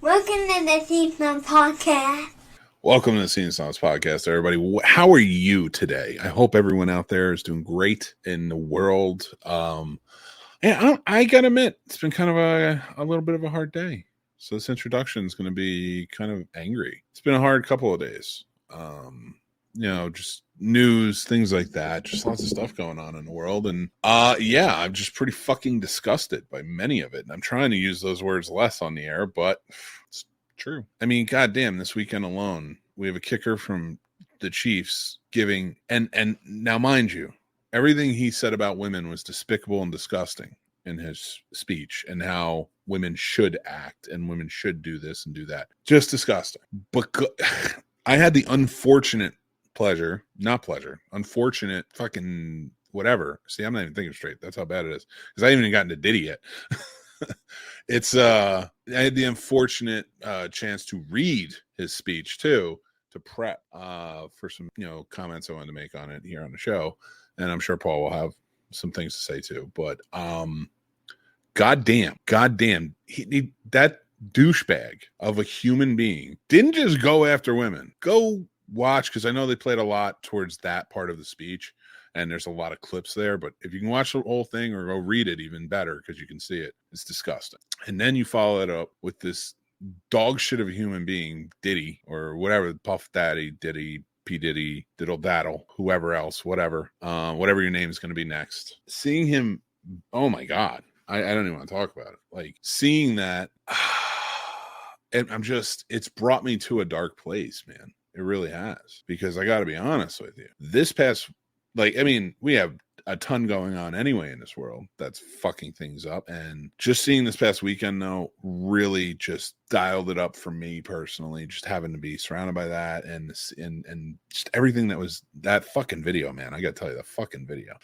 Welcome to the Scene Snobs podcast. Welcome to the Scene Snobs podcast, everybody. How are you today? I hope everyone out there is doing great in the world. I gotta admit, it's been kind of a little bit of a hard day. So this introduction is going to be kind of angry. It's been a hard couple of days. Just news, things like that. Just lots of stuff going on in the world. And I'm just pretty fucking disgusted by many of it. And I'm trying to use those words less on the air, but it's true. I mean, goddamn, this weekend alone, we have a kicker from the Chiefs giving, and now mind you, everything he said about women was despicable and disgusting in his speech, and how women should act and women should do this and do that. Just disgusting. But I had the unfortunate unfortunate fucking whatever. See, I'm not even thinking straight. That's how bad it is. Because I haven't even gotten to Diddy yet. I had the unfortunate chance to read his speech too, to prep for some comments I wanted to make on it here on the show, and I'm sure Paul will have some things to say too. But goddamn, that douchebag of a human being didn't just go after women. Go watch, because I know they played a lot towards that part of the speech, and there's a lot of clips there, but if you can watch the whole thing or go read it, even better, because you can see it. It's disgusting. And then you follow it up with this dog shit of a human being, Diddy, or whatever, Puff Daddy, Diddy, P. Diddy, Diddle Daddle, whoever else, whatever your name is going to be next. Seeing him, oh my God, I don't even want to talk about it. Like, seeing that, and it's brought me to a dark place, man. It really has, because I got to be honest with you. This past, we have a ton going on anyway in this world that's fucking things up. And just seeing this past weekend, though, really just dialed it up for me personally, just having to be surrounded by that and just everything that was that fucking video, man. I got to tell you, the fucking video.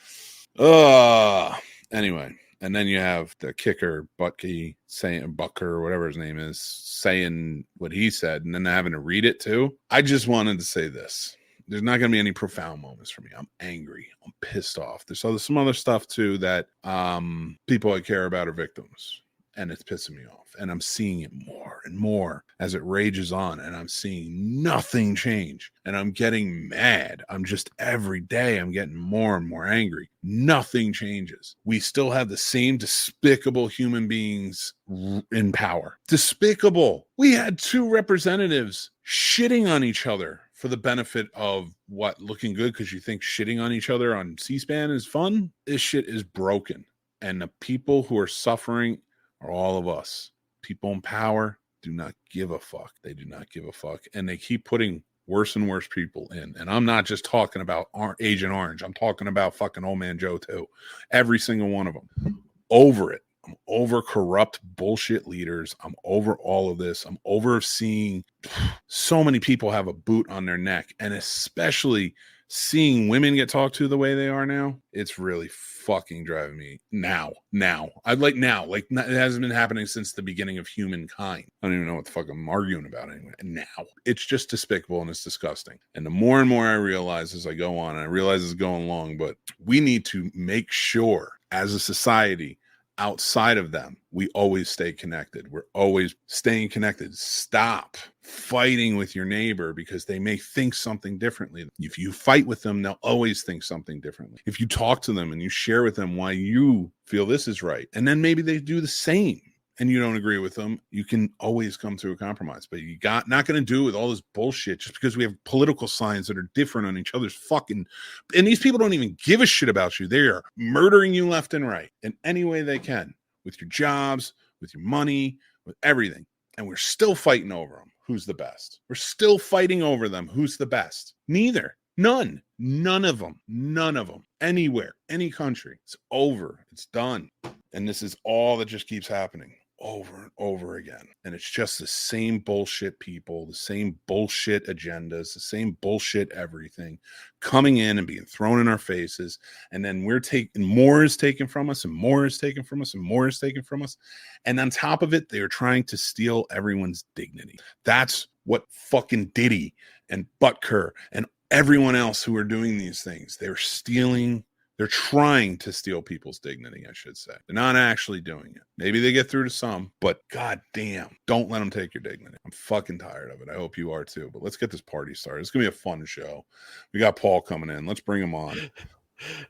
Anyway. And then you have the kicker, Bucker, whatever his name is, saying what he said, and then having to read it too. I just wanted to say this. There's not going to be any profound moments for me. I'm angry. I'm pissed off. There's some other stuff too that people I care about are victims, and it's pissing me off. And I'm seeing it more and more as it rages on, and I'm seeing nothing change. And I'm getting mad. Every day I'm getting more and more angry. Nothing changes. We still have the same despicable human beings in power. Despicable. We had two representatives shitting on each other for the benefit of what? Looking good because you think shitting on each other on C-SPAN is fun? This shit is broken. And the people who are suffering are all of us. People in power do not give a fuck. They do not give a fuck. And they keep putting worse and worse people in. And I'm not just talking about Agent Orange. I'm talking about fucking Old Man Joe too. Every single one of them. Over it. I'm over corrupt bullshit leaders. I'm over all of this. I'm over seeing so many people have a boot on their neck, and especially seeing women get talked to the way they are now. It's really fucking driving me now. It hasn't been happening since the beginning of humankind. I don't even know what the fuck I'm arguing about anyway. Now it's just despicable and it's disgusting. And the more and more I realize as I go on, and I realize it's going long, but we need to make sure as a society, outside of them, we always stay connected. We're always staying connected. Stop fighting with your neighbor because they may think something differently. If you fight with them, they'll always think something differently. If you talk to them and you share with them why you feel this is right, and then maybe they do the same, and you don't agree with them, you can always come to a compromise. But you not going to do it with all this bullshit just because we have political signs that are different on each other's fucking. And these people don't even give a shit about you. They are murdering you left and right in any way they can, with your jobs, with your money, with everything. And we're still fighting over them. Who's the best? We're still fighting over them. Who's the best? Neither. None of them. Anywhere, any country. It's over. It's done. And this is all that just keeps happening over and over again. And it's just the same bullshit people, the same bullshit agendas, the same bullshit everything coming in and being thrown in our faces. And then more is taken from us, and more is taken from us, and more is taken from us. And on top of it, they're trying to steal everyone's dignity. That's what fucking Diddy and Butker and everyone else who are doing these things. They're stealing They're trying to steal people's dignity, I should say. They're not actually doing it. Maybe they get through to some, but god damn, don't let them take your dignity. I'm fucking tired of it. I hope you are too. But let's get this party started. It's gonna be a fun show. We got Paul coming in. Let's bring him on.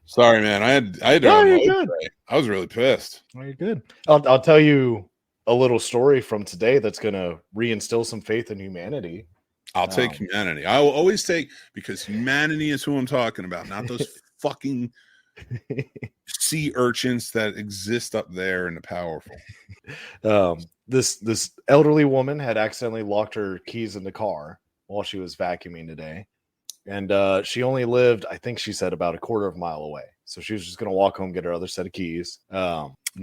Sorry, man. I had to unload today. I was really pissed. Oh, you're good. I'll tell you a little story from today that's gonna reinstill some faith in humanity. I'll take humanity. I will always take, because humanity is who I'm talking about, not those fucking sea urchins that exist up there and the powerful. This elderly woman had accidentally locked her keys in the car while she was vacuuming today, and she only lived, I think she said, about a quarter of a mile away. So she was just going to walk home, get her other set of keys.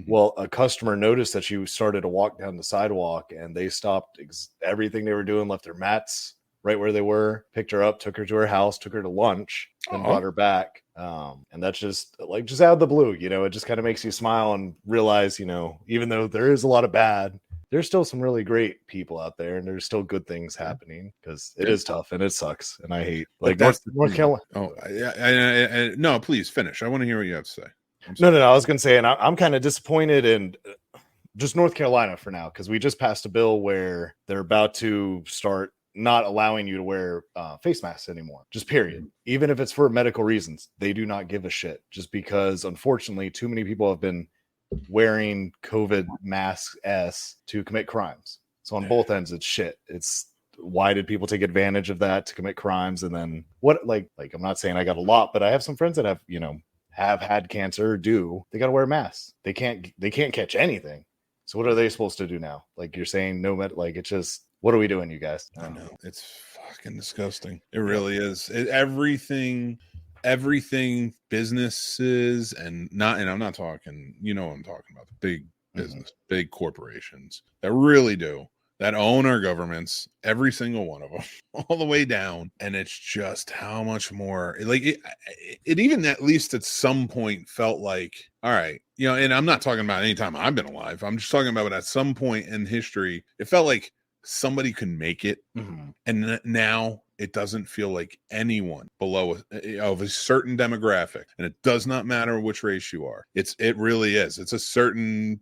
Well, a customer noticed that she started to walk down the sidewalk, and they stopped everything they were doing, left their mats right where they were, picked her up, took her to her house, took her to lunch, and brought her back. And that's just out of the blue, it just kind of makes you smile and realize, even though there is a lot of bad, there's still some really great people out there, and there's still good things happening, because it is tough and it sucks. And I hate North Carolina. Oh, no, please finish. I want to hear what you have to say. No. I was going to say, and I'm kind of disappointed in just North Carolina for now, because we just passed a bill where they're about to start not allowing you to wear face masks anymore, just period. Even if it's for medical reasons, they do not give a shit, just because unfortunately too many people have been wearing COVID masks to commit crimes. So on both ends, it's shit. It's why did people take advantage of that to commit crimes? And then what, like I'm not saying I got a lot, but I have some friends that have had cancer. They got to wear masks. They can't catch anything. So what are they supposed to do now? Like you're saying, it's just, what are we doing, you guys? I know, it's fucking disgusting. It really is. Everything, businesses, and I'm not talking, what I'm talking about, the big business, big corporations that really do, that own our governments, every single one of them, all the way down. And it's just how much more, it even at least at some point felt like, all right, and I'm not talking about any time I've been alive. I'm just talking about at some point in history, it felt like somebody could make it. And now it doesn't feel like anyone below of a certain demographic, and it does not matter which race you are. It really is. It's a certain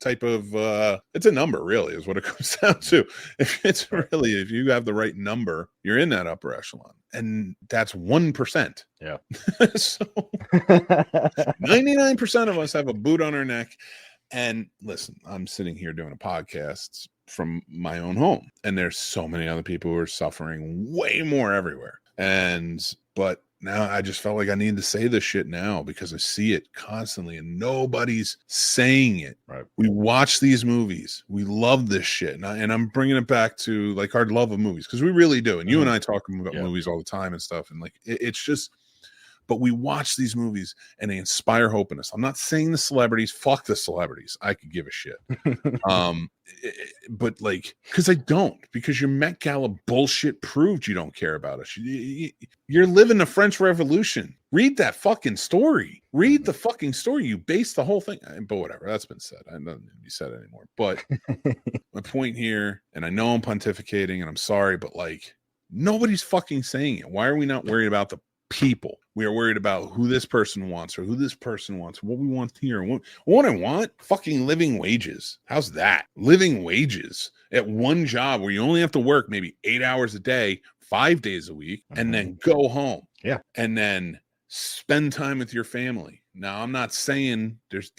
type of it's a number, really, is what it comes down to. If you have the right number, you're in that upper echelon, and that's 1%. Yeah. So 99% of us have a boot on our neck. And listen, I'm sitting here doing a podcast from my own home, and there's so many other people who are suffering way more everywhere. But now I just felt like I need to say this shit now, because I see it constantly and nobody's saying it. Right. We watch these movies. We love this shit. And I'm bringing it back to like our love of movies, because we really do. And you and I talk about movies all the time and stuff. And like, it's just, but we watch these movies and they inspire hope in us. I'm not saying the celebrities, fuck the celebrities. I could give a shit. But like, because I don't, because your Met Gala bullshit proved you don't care about us. You're living the French Revolution. Read that fucking story. Read the fucking story. You base the whole thing. But whatever, that's been said. I don't need to be said anymore. But my point here, and I know I'm pontificating and I'm sorry, but like, nobody's fucking saying it. Why are we not worried about the people? We are worried about who this person wants or who this person wants, what we want here. What I want? Fucking living wages. How's that? Living wages at one job where you only have to work maybe 8 hours a day, 5 days a week, and then go home. Yeah. And then spend time with your family. Now, I'm not saying there's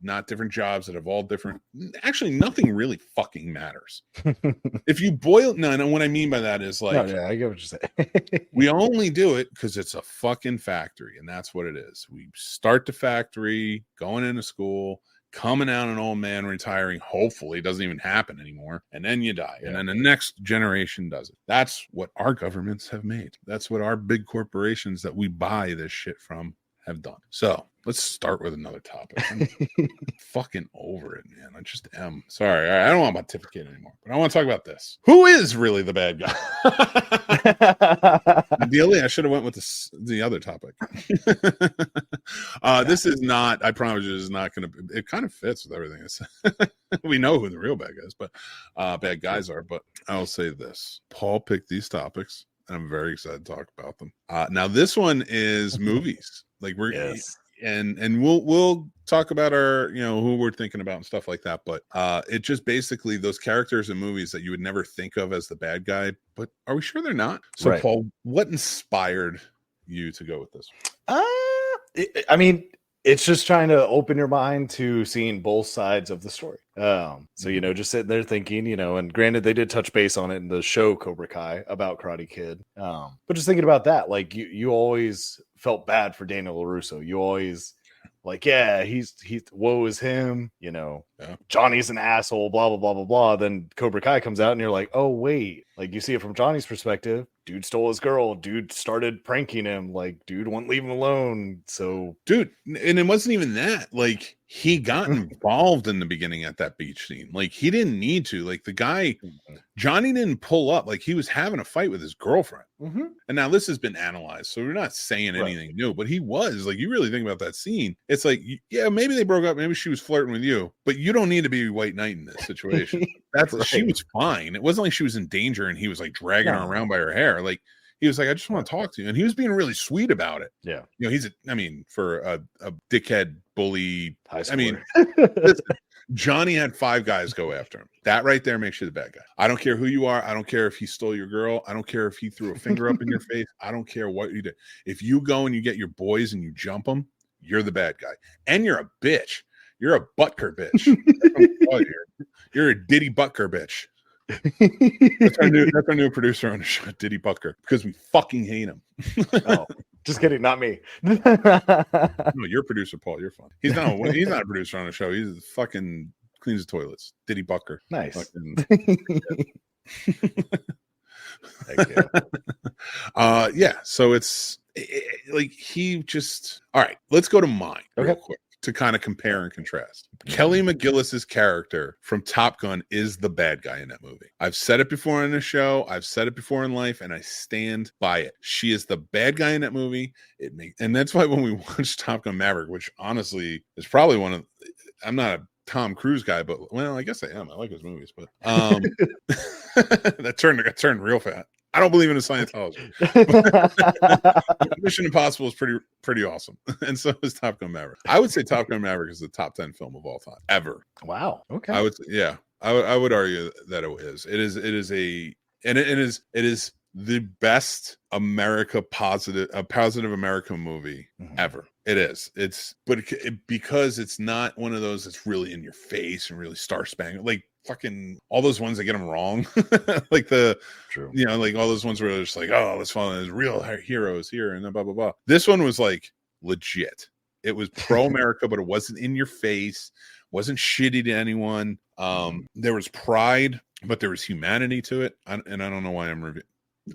not different jobs that have all different. Actually, nothing really fucking matters. If you boil, no, what I mean by that is like, I get what you're saying. We only do it because it's a fucking factory, and that's what it is. We start the factory, going into school, coming out an old man, retiring. Hopefully, it doesn't even happen anymore, and then you die, and then the next generation does it. That's what our governments have made. That's what our big corporations that we buy this shit from have done. So let's start with another topic. I'm fucking over it, man. I just am. Sorry, I don't want to pontificate anymore, but I want to talk about this. Who is really the bad guy? Ideally, I should have went with the other topic. This is not, I promise you, this is not going to, it kind of fits with everything I said. We know who the real bad guys are, but I'll say this. Paul picked these topics and I'm very excited to talk about them. Now this one is movies. Like and we'll talk about our, who we're thinking about and stuff like that. But it just basically those characters in movies that you would never think of as the bad guy, but are we sure they're not? So Right. Paul, what inspired you to go with this? I mean, it's just trying to open your mind to seeing both sides of the story. So, just sitting there thinking, and granted, they did touch base on it in the show Cobra Kai about Karate Kid. But just thinking about that, like you always felt bad for Daniel LaRusso. You always like, yeah, he's woe is him, Johnny's an asshole, blah, blah, blah, blah, blah. Then Cobra Kai comes out and you're like, oh, wait, like you see it from Johnny's perspective. Dude stole his girl. Dude started pranking him. Like, dude wouldn't leave him alone. So, dude, and it wasn't even that. Like, he got involved in the beginning at that beach scene. Like, he didn't need to. Like, the guy, Johnny didn't pull up. Like, he was having a fight with his girlfriend. And now this has been analyzed, so we're not saying anything new. But he was like, you really think about that scene. It's like, yeah, maybe they broke up. Maybe she was flirting with you, but you don't need to be White Knight in this situation. That's she was fine. It wasn't like she was in danger and he was like dragging her around by her hair. Like, he was like, I just want to talk to you. And he was being really sweet about it. Yeah. For a dickhead bully. I mean, listen, Johnny had 5 guys go after him. That right there makes you the bad guy. I don't care who you are. I don't care if he stole your girl. I don't care if he threw a finger up in your face. I don't care what you did. If you go and you get your boys and you jump them, you're the bad guy. And you're a bitch. You're a Butker bitch. You're a Diddy Butker bitch. That's our new producer on the show, Diddy Butker, because we fucking hate him. Oh, just kidding, not me. No, you're producer, Paul. You're fun. He's not a producer on the show. He's fucking cleans the toilets. Diddy Butker. Nice. Thank you. Yeah. So it's like he just. All right. Let's go to mine real quick to kind of compare and contrast. Kelly McGillis's character from Top Gun is the bad guy in that movie. I've said it before in the show. I've said it before in life, and I stand by it. She is the bad guy in that movie. And that's why when we watched Top Gun Maverick, which honestly is probably I'm not a Tom Cruise guy, but well, I guess I am. I like his movies, but that turned real fat. I don't believe in a Scientology. Mission Impossible is pretty awesome, and so is Top Gun Maverick. I would say Top Gun Maverick is the top 10 film of all time ever. Wow. Okay. I would, yeah. I would argue that it is. It is the best positive American movie ever. It is. Because it's not one of those that's really in your face and really star-spangled. Like fucking all those ones that get them wrong. Like like all those ones where they're just like, oh, let's follow those real heroes here and then blah, blah, blah. This one was like legit. It was pro-America, but it wasn't in your face. Wasn't shitty to anyone. There was pride, but there was humanity to it. And I don't know why I'm reviewing.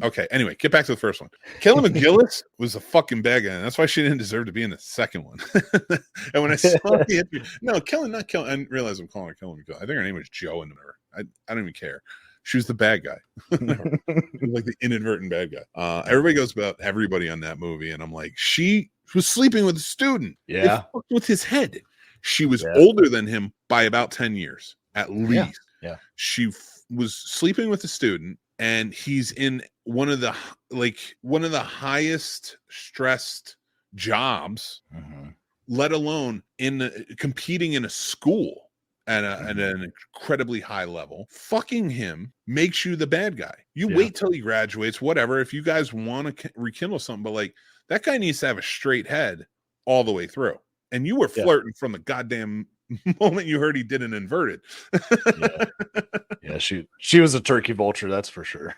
Okay, anyway, get back to the first one. Kelly McGillis was a fucking bad guy, and that's why she didn't deserve to be in the second one. And when I saw the interview, not Kelly, I didn't realize I'm calling her Kelly McGillis. I think her name was Joe in her. I don't even care. She was the bad guy. Like the inadvertent bad guy. Everybody goes about everybody on that movie, and I'm like, she was sleeping with a student. Yeah. It fucked with his head. She was older than him by about 10 years, at least. Yeah. She was sleeping with a student, and he's in one of the highest stressed jobs, let alone competing in a school at an incredibly high level. Fucking him makes you the bad guy. You wait till he graduates, whatever. If you guys want to rekindle something, but like that guy needs to have a straight head all the way through. And you were flirting from the goddamn moment you heard he did an inverted. Yeah, she was a turkey vulture, that's for sure.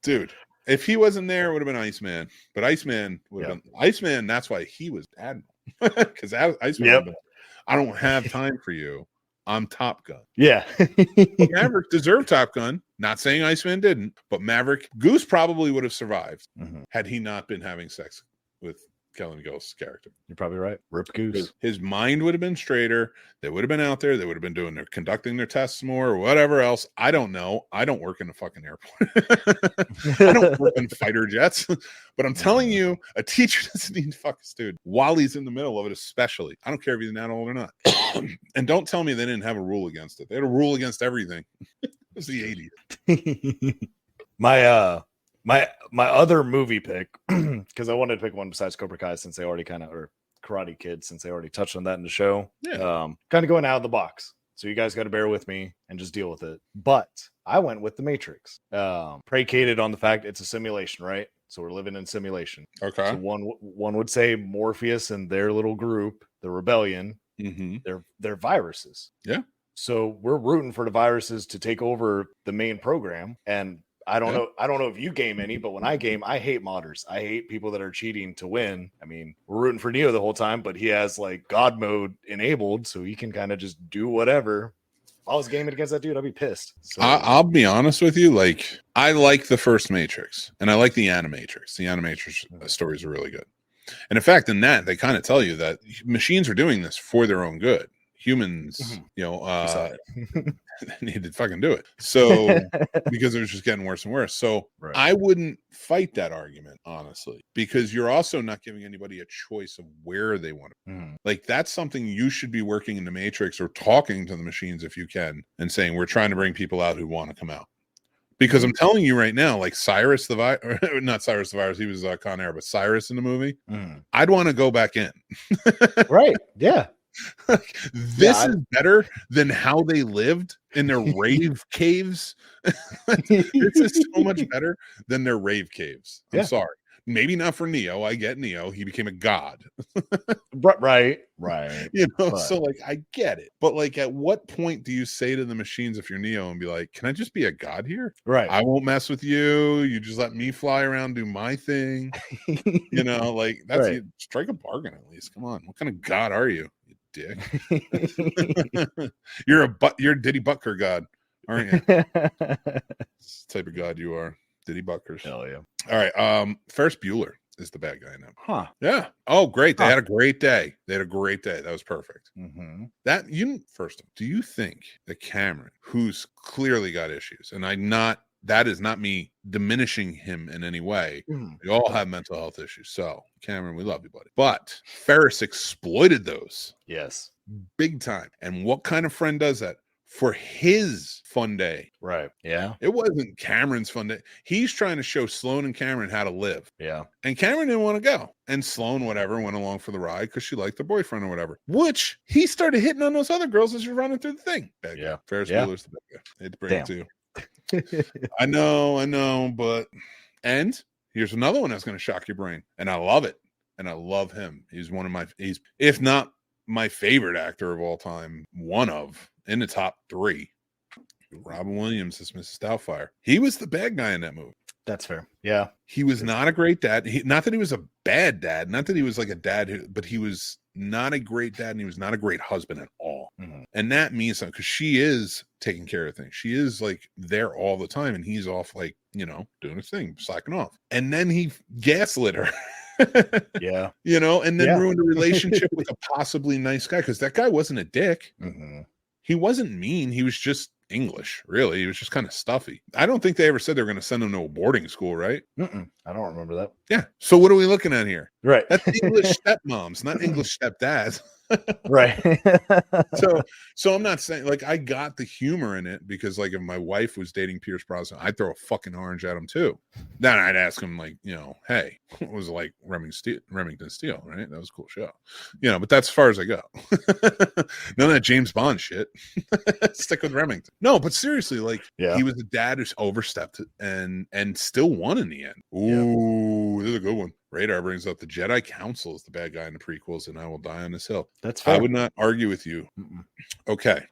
Dude, if he wasn't there, it would have been Iceman. But Iceman would have been Iceman. That's why he was Admiral. Because Iceman, I don't have time for you. I'm Top Gun. Yeah. Maverick deserved Top Gun. Not saying Iceman didn't, but Maverick, Goose probably would have survived had he not been having sex with Kelly McGillis' character. You're probably right. Rip Goose. His mind would have been straighter. They would have been out there. They would have been conducting their tests more or whatever else. I don't know. I don't work in a fucking airport. I don't work in fighter jets. But I'm telling you, a teacher doesn't need to fuck a student while he's in the middle of it, especially. I don't care if he's an adult or not. And don't tell me they didn't have a rule against it. They had a rule against everything. It was the 80s. My other movie pick, because I wanted to pick one besides Cobra Kai since they already or Karate Kid since they already touched on that in the show. Yeah. Kind of going out of the box. So you guys got to bear with me and just deal with it. But I went with The Matrix. Predicated on the fact it's a simulation, right? So we're living in simulation. Okay. So one would say Morpheus and their little group, the rebellion, they're viruses. Yeah. So we're rooting for the viruses to take over the main program. And I don't know if you game any, but when I game, I hate modders. I hate people that are cheating to win. I mean, we're rooting for Neo the whole time, but he has like God mode enabled, so he can kind of just do whatever. If I was gaming against that dude, I'd be pissed. So I'll be honest with you. Like, I like the first Matrix, and I like the Animatrix. The Animatrix stories are really good. And in fact, in that, they kind of tell you that machines are doing this for their own good. Humans, need to fucking do it. So because it was just getting worse and worse. So Right. I wouldn't fight that argument, honestly, because you're also not giving anybody a choice of where they want to. Like, that's something you should be working in the Matrix or talking to the machines if you can and saying, we're trying to bring people out who want to come out. Because I'm telling you right now, like Cyrus not Cyrus the Virus, he was Con Air, but Cyrus in the movie, I'd want to go back in. Right. Yeah. This is better than how they lived in their rave caves. This is so much better than their rave caves. I'm sorry. Maybe not for Neo. I get Neo. He became a god. Right. So like, I get it. But like, at what point do you say to the machines, if you're Neo, and be like, can I just be a god here? Right. I won't mess with you. You just let me fly around, do my thing. Like, that's Right. you strike a bargain at least. Come on. What kind of god are you? Dick. You're Diddy Butker god, aren't you? That's the type of god you are. Diddy Butkers. Hell yeah. All right. Ferris Bueller is the bad guy now. Huh. Yeah. Oh, great. They had a great day. That was perfect. That do you think that Cameron, who's clearly got issues, and that is not me diminishing him in any way. We all have mental health issues. So, Cameron, we love you, buddy. But Ferris exploited those. Yes. Big time. And what kind of friend does that? For his fun day. Right. Yeah. It wasn't Cameron's fun day. He's trying to show Sloane and Cameron how to live. Yeah. And Cameron didn't want to go. And Sloane, whatever, went along for the ride because she liked the boyfriend or whatever. Which he started hitting on those other girls as you're running through the thing. Bad guy. Ferris Bueller's the bad guy. I hate to bring it to you. I know, but here's another one that's going to shock your brain, and I love it, and I love him. He's if not my favorite actor of all time, in the top 3. Robin Williams as Mrs. Doubtfire. He was the bad guy in that movie. That's fair. Yeah, he was not a great dad. Not that he was a bad dad, not that he was like a dad, but he was not a great dad, and he was not a great husband at all. And that means something, because she is taking care of things. She is like there all the time, and he's off like, doing his thing, slacking off. And then he gaslit her. And then ruined a relationship with a possibly nice guy, because that guy wasn't a dick. He wasn't mean. He was just English, really. He was just kind of stuffy. I don't think they ever said they were going to send him to a boarding school, right? I don't remember that. Yeah. So what are we looking at here? Right. That's English stepmoms, not English stepdads. Right. So I'm not saying, like, I got the humor in it, because like, if my wife was dating Pierce Brosnan, I'd throw a fucking orange at him too. Then I'd ask him, like, hey, what was it like Remington Steele, right? That was a cool show. But that's as far as I go. None of that James Bond shit. Stick with Remington. No, but seriously, like, he was a dad who's overstepped and still won in the end. Ooh, this is a good one. Radar brings up the Jedi Council is the bad guy in the prequels, and I will die on this hill. That's fair. I would not argue with you. Okay.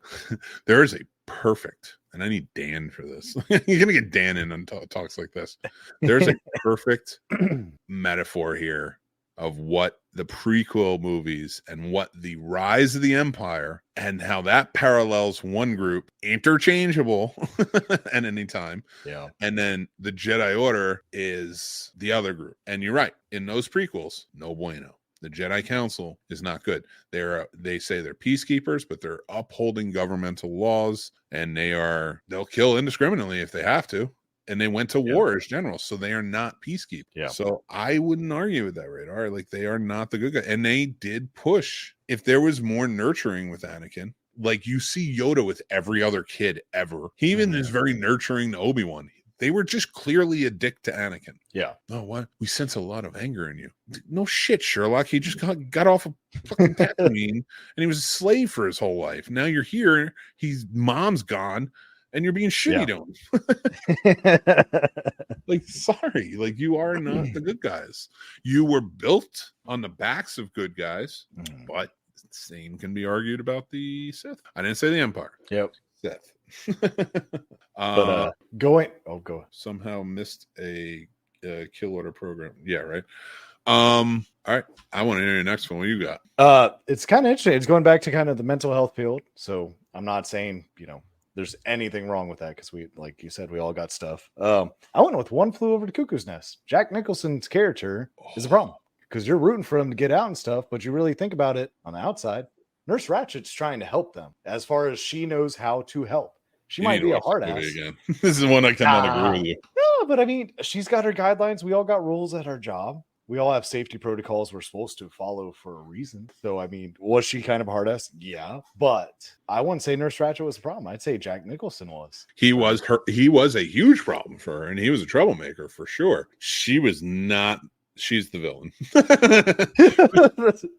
There is a perfect, and I need Dan for this. You're going to get Dan in on talks like this. There's a perfect metaphor here of what the prequel movies and what the rise of the Empire, and how that parallels one group, interchangeable at any time. Yeah. And then the Jedi Order is the other group. And you're right. In those prequels, no bueno. The Jedi Council is not good. They say they're peacekeepers, but they're upholding governmental laws, and they'll kill indiscriminately if they have to. And they went to war as generals, so they are not peacekeepers. Yeah. So I wouldn't argue with that, Radar. Like, they are not the good guy. And they did push. If there was more nurturing with Anakin, like you see Yoda with every other kid ever. He even is very nurturing to Obi-Wan. They were just clearly a dick to Anakin. Yeah. Oh, what? We sense a lot of anger in you. No shit, Sherlock. He just got off a fucking Tatooine and he was a slave for his whole life. Now you're here. His mom's gone and you're being shitty to him. Like, sorry. Like, you are not the good guys. You were built on the backs of good guys, but the same can be argued about the Sith. I didn't say the Empire. Yep. Sith. But go ahead. Somehow missed a kill order program. Yeah, right. All right. I want to hear your next one. What you got? It's kind of interesting. It's going back to kind of the mental health field. So I'm not saying, there's anything wrong with that because we, like you said, we all got stuff. I went with One Flew Over the Cuckoo's Nest. Jack Nicholson's character is a problem because you're rooting for him to get out and stuff, but you really think about it on the outside. Nurse Ratchet's trying to help them as far as she knows how to help. She might be a hard ass. Again. This is one I cannot agree with you. No, but I mean, she's got her guidelines. We all got rules at our job. We all have safety protocols we're supposed to follow for a reason. So, I mean, was she kind of a hard ass? Yeah. But I wouldn't say Nurse Ratchet was a problem. I'd say Jack Nicholson was. He was a huge problem for her, and he was a troublemaker for sure. She was not. She's the villain.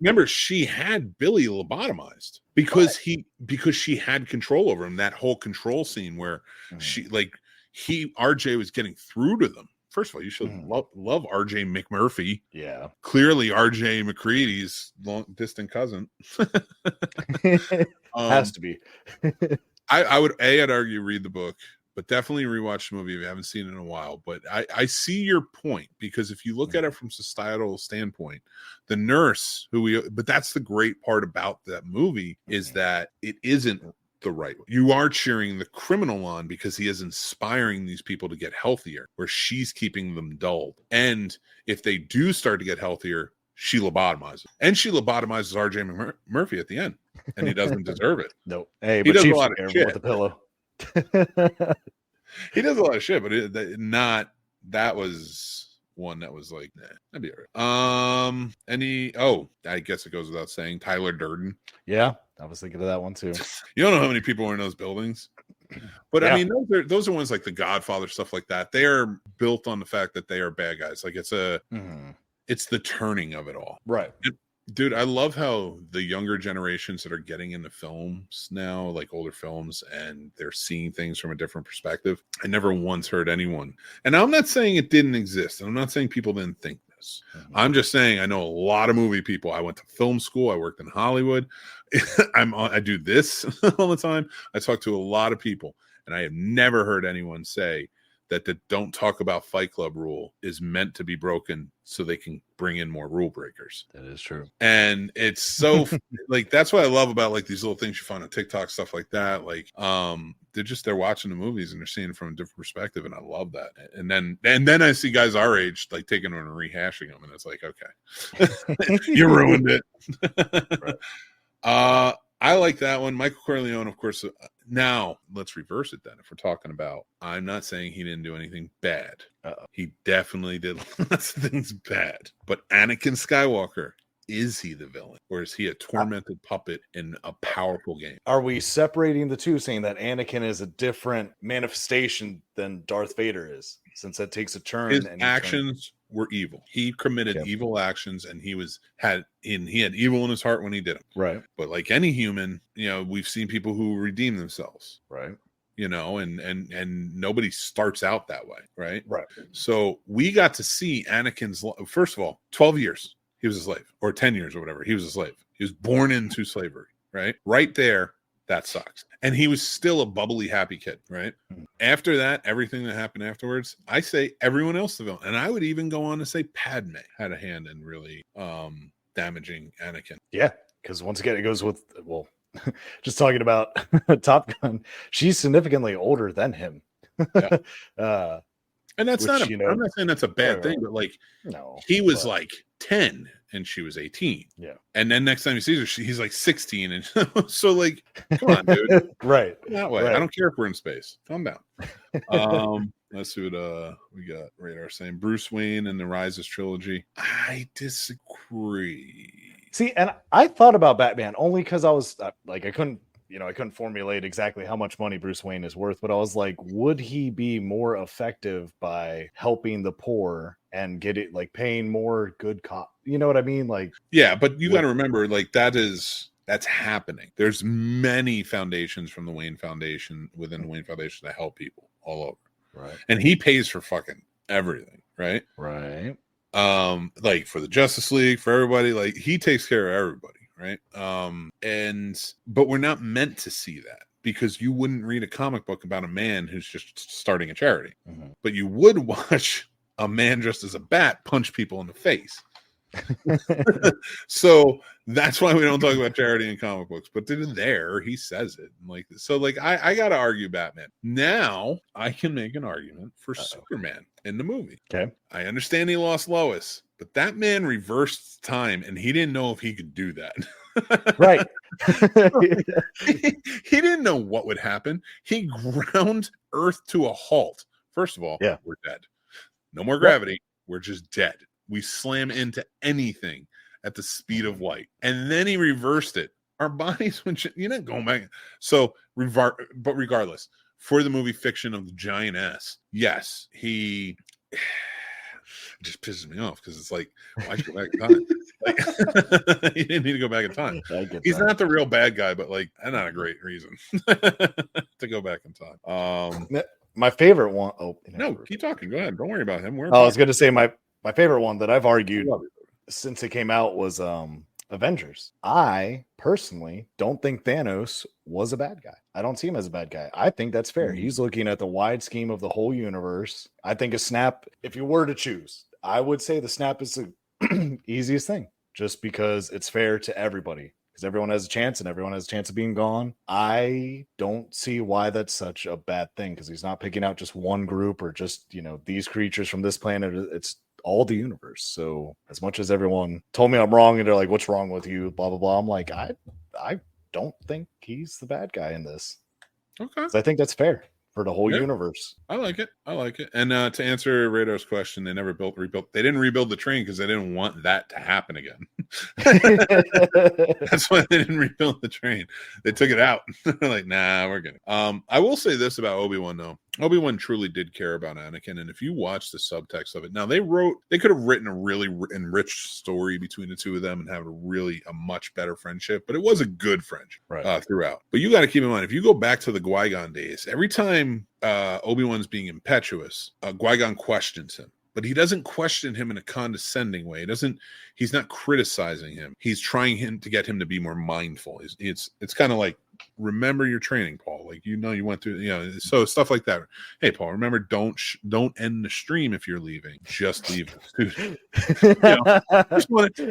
Remember, she had Billy lobotomized because she had control over him. That whole control scene where RJ was getting through to them. First of all, you should love RJ McMurphy. Yeah. Clearly RJ McCready's long distant cousin. Has to be. I'd argue read the book, but definitely rewatch the movie if you haven't seen it in a while. But I see your point, because if you look at it from societal standpoint, the nurse but that's the great part about that movie is that it isn't the right way. You are cheering the criminal on because he is inspiring these people to get healthier, where she's keeping them dulled. And if they do start to get healthier, she lobotomizes. And she lobotomizes RJ Murphy at the end. And he doesn't deserve it. No. Hey, he but does a lot of shit with the pillow. He does a lot of shit, but that was one that was like, nah, that'd be all right. I guess it goes without saying, Tyler Durden. Yeah, I was thinking of that one too. You don't know how many people are in those buildings. But yeah. I mean, those are ones like The Godfather, stuff like that. They are built on the fact that they are bad guys. Like it's the turning of it all. Right. And, dude, I love how the younger generations that are getting into films now, like older films, and they're seeing things from a different perspective. I never once heard anyone, and I'm not saying it didn't exist, and I'm not saying people didn't think this. I'm just saying I know a lot of movie people. I went to film school. I worked in Hollywood. I do this all the time. I talk to a lot of people, and I have never heard anyone say that the Don't Talk About Fight Club rule is meant to be broken so they can bring in more rule breakers. That is true. And it's so like, that's what I love about like these little things you find on TikTok, stuff like that. Like, they're watching the movies and they're seeing it from a different perspective. And I love that. And then I see guys our age, like taking them and rehashing them. And it's like, okay, you ruined it. Right. I like that one. Michael Corleone, of course. Now, let's reverse it then. If we're talking about, I'm not saying he didn't do anything bad. He definitely did lots of things bad. But Anakin Skywalker, is he the villain? Or is he a tormented puppet in a powerful game? Are we separating the two, saying that Anakin is a different manifestation than Darth Vader is, since that takes a turn? His actions were evil. He committed evil actions, and he had evil in his heart when he did them. Right. But like any human, we've seen people who redeem themselves. Right. And nobody starts out that way. Right. Right. So we got to see Anakin's, first of all, 12 years he was a slave, or 10 years or whatever. He was a slave. He was born into slavery. Right there. That sucks. And he was still a bubbly, happy kid, right? After that, everything that happened afterwards, I say everyone else the villain. And I would even go on to say Padme had a hand in really damaging Anakin. Yeah, because once again, it goes with, just talking about Top Gun, she's significantly older than him. Yeah. And that's I'm not saying that's a bad thing, but like, no, he was like 10 and she was 18. Yeah. And then next time he sees her, he's like 16. And so like, come on, dude. Right. That way. Right. I don't care if we're in space. Calm down. Let's see what we got. Radar saying Bruce Wayne and the Rises trilogy. I disagree. See, and I thought about Batman only because I was like, I couldn't, I couldn't formulate exactly how much money Bruce Wayne is worth, but I was like, would he be more effective by helping the poor and get it like paying more good cop? You know what I mean? Like, yeah, but you got to remember, like that's happening. There's many foundations from the Wayne Foundation within the Wayne Foundation to help people all over. Right. And he pays for fucking everything, right? Right. Like for the Justice League, for everybody, like he takes care of everybody, right? But we're not meant to see that because you wouldn't read a comic book about a man who's just starting a charity. Mhm. But you would watch a man dressed as a bat punch people in the face. So that's why we don't talk about charity in comic books, but there he says it like so. Like I gotta argue Batman. Now I can make an argument for Superman in the movie. Okay, I understand he lost Lois, but that man reversed time and he didn't know if he could do that. right. He didn't know what would happen. He ground Earth to a halt. First of all, yeah, we're dead. No more gravity. Yep. We're just dead. We slam into anything at the speed of light. And then he reversed it. Our bodies, you're not going back. So, but regardless, for the movie fiction of the Giant-S, yes, he it just pisses me off because it's like, why'd you go back in time? Like, he didn't need to go back in time. He's not the real bad guy, but like, that's not a great reason to go back in time. My favorite one. Oh, no, keep talking. Go ahead. Don't worry about him. I was going to say my favorite one that I've argued since it came out was Avengers. I personally don't think Thanos was a bad guy. I don't see him as a bad guy. I think that's fair. He's looking at the wide scheme of the whole universe. I think a snap, if you were to choose, I would say the snap is the easiest thing just because it's fair to everybody. Because everyone has a chance and everyone has a chance of being gone. I don't see why that's such a bad thing because he's not picking out just one group or just, these creatures from this planet. It's all the universe. So as much as everyone told me I'm wrong and they're like, what's wrong with you? Blah, blah, blah. I'm like, I don't think he's the bad guy in this. Okay. I think that's fair for the whole universe. I like it. And to answer Radar's question, they never rebuilt. They didn't rebuild the train because they didn't want that to happen again. That's why they didn't rebuild the train. They took it out. They're like, nah, we're good. I will say this about Obi-Wan though. Obi-Wan truly did care about Anakin, and if you watch the subtext of it, now they could have written a really enriched story between the two of them and have a much better friendship, but it was a good friendship throughout. But you got to keep in mind, if you go back to the Qui-Gon days, every time Obi-Wan's being impetuous, Qui-Gon questions him. But he doesn't question him in a condescending way. He's not criticizing him. He's trying to get him to be more mindful. It's kind of like, remember your training, Paul. Like, you went through, so stuff like that. Hey, Paul, remember, don't end the stream if you're leaving. Just leave it.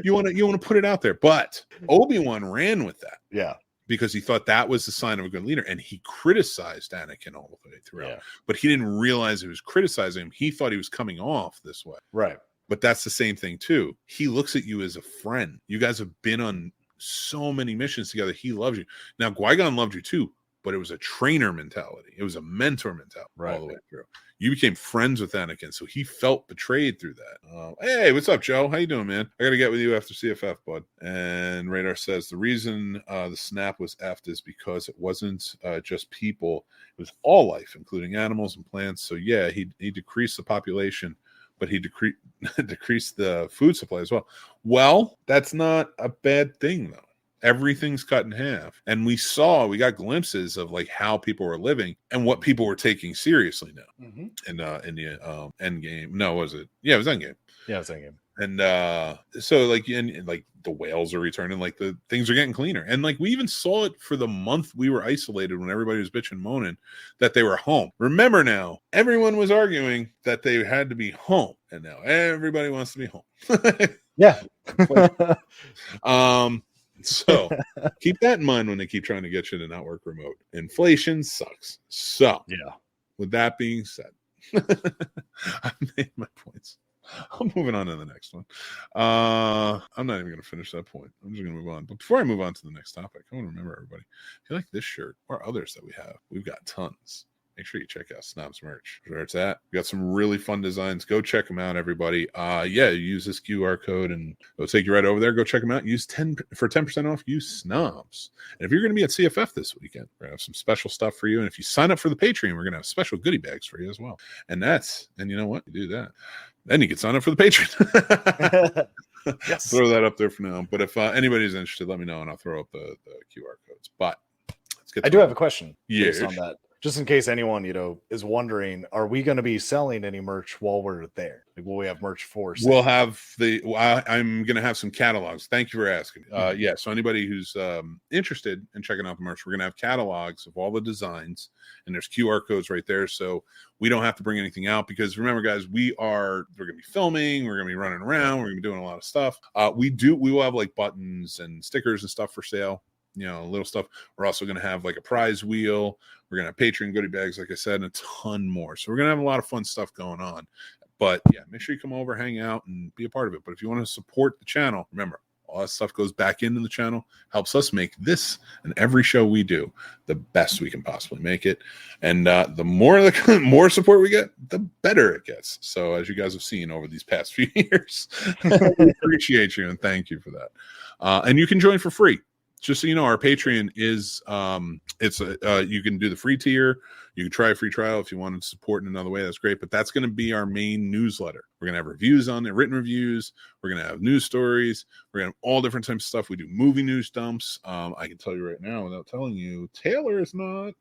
You want to put it out there. But Obi-Wan ran with that. Yeah. Because he thought that was the sign of a good leader. And he criticized Anakin all the way throughout. Yeah. But he didn't realize he was criticizing him. He thought he was coming off this way. Right. But that's the same thing, too. He looks at you as a friend. You guys have been on so many missions together. He loves you. Now, Qui-Gon loved you, too. But it was a trainer mentality. It was a mentor mentality all the way through. You became friends with Anakin, so he felt betrayed through that. Hey, what's up, Joe? How you doing, man? I got to get with you after CFF, bud. And Radar says the reason the snap was effed is because it wasn't just people. It was all life, including animals and plants. So, yeah, he decreased the population, but he decreased the food supply as well. Well, that's not a bad thing, though. Everything's cut in half. And we got glimpses of like how people were living and what people were taking seriously now. Mm-hmm. In the end game. No, was it? Yeah, it was end game. Yeah, it was end game. And so like the whales are returning, like the things are getting cleaner. And like we even saw it for the month we were isolated when everybody was bitching and moaning that they were home. Remember now, everyone was arguing that they had to be home. And now everybody wants to be home. Yeah. So keep that in mind when they keep trying to get you to not work remote. Inflation sucks. So yeah. With that being said, I made my points. I'm moving on to the next one. I'm not even going to finish that point. I'm just going to move on. But before I move on to the next topic, I want to remember everybody, if you like this shirt or others that we have, we've got tons. make sure you check out Snobs merch. Where it's at. We got some really fun designs. Go check them out, everybody. Use this QR code and it'll take you right over there. Go check them out. Use 10% off. Use Snobs. And if you're going to be at CFF this weekend, we're going to have some special stuff for you. And if you sign up for the Patreon, we're going to have special goodie bags for you as well. And you know what? You do that. Then you can sign up for the Patreon. Yes. Throw that up there for now. But if anybody's interested, let me know and I'll throw up the QR codes. But let's get. I do have a question based on that, just in case anyone is wondering: are we going to be selling any merch while we're there? Like, will we have merch for sale? We'll have I'm going to have some catalogs. Thank you for asking. So anybody who's interested in checking out the merch, we're going to have catalogs of all the designs, and there's QR codes right there, so we don't have to bring anything out. Because remember, guys, we're going to be filming, we're going to be running around, we're going to be doing a lot of stuff. We will have like buttons and stickers and stuff for sale. Little stuff. We're also going to have like a prize wheel. We're going to have Patreon goodie bags, like I said, and a ton more. So we're going to have a lot of fun stuff going on. But yeah, make sure you come over, hang out, and be a part of it. But if you want to support the channel, remember, all that stuff goes back into the channel, helps us make this and every show we do the best we can possibly make it. And the more support we get, the better it gets. So as you guys have seen over these past few years, we appreciate you and thank you for that. And you can join for free. Just so you know, our Patreon is you can do the free tier. You can try a free trial if you want to support in another way. That's great. But that's going to be our main newsletter. We're going to have reviews on it, written reviews. We're going to have news stories. We're going to have all different types of stuff. We do movie news dumps. I can tell you right now without telling you, Taylor is talking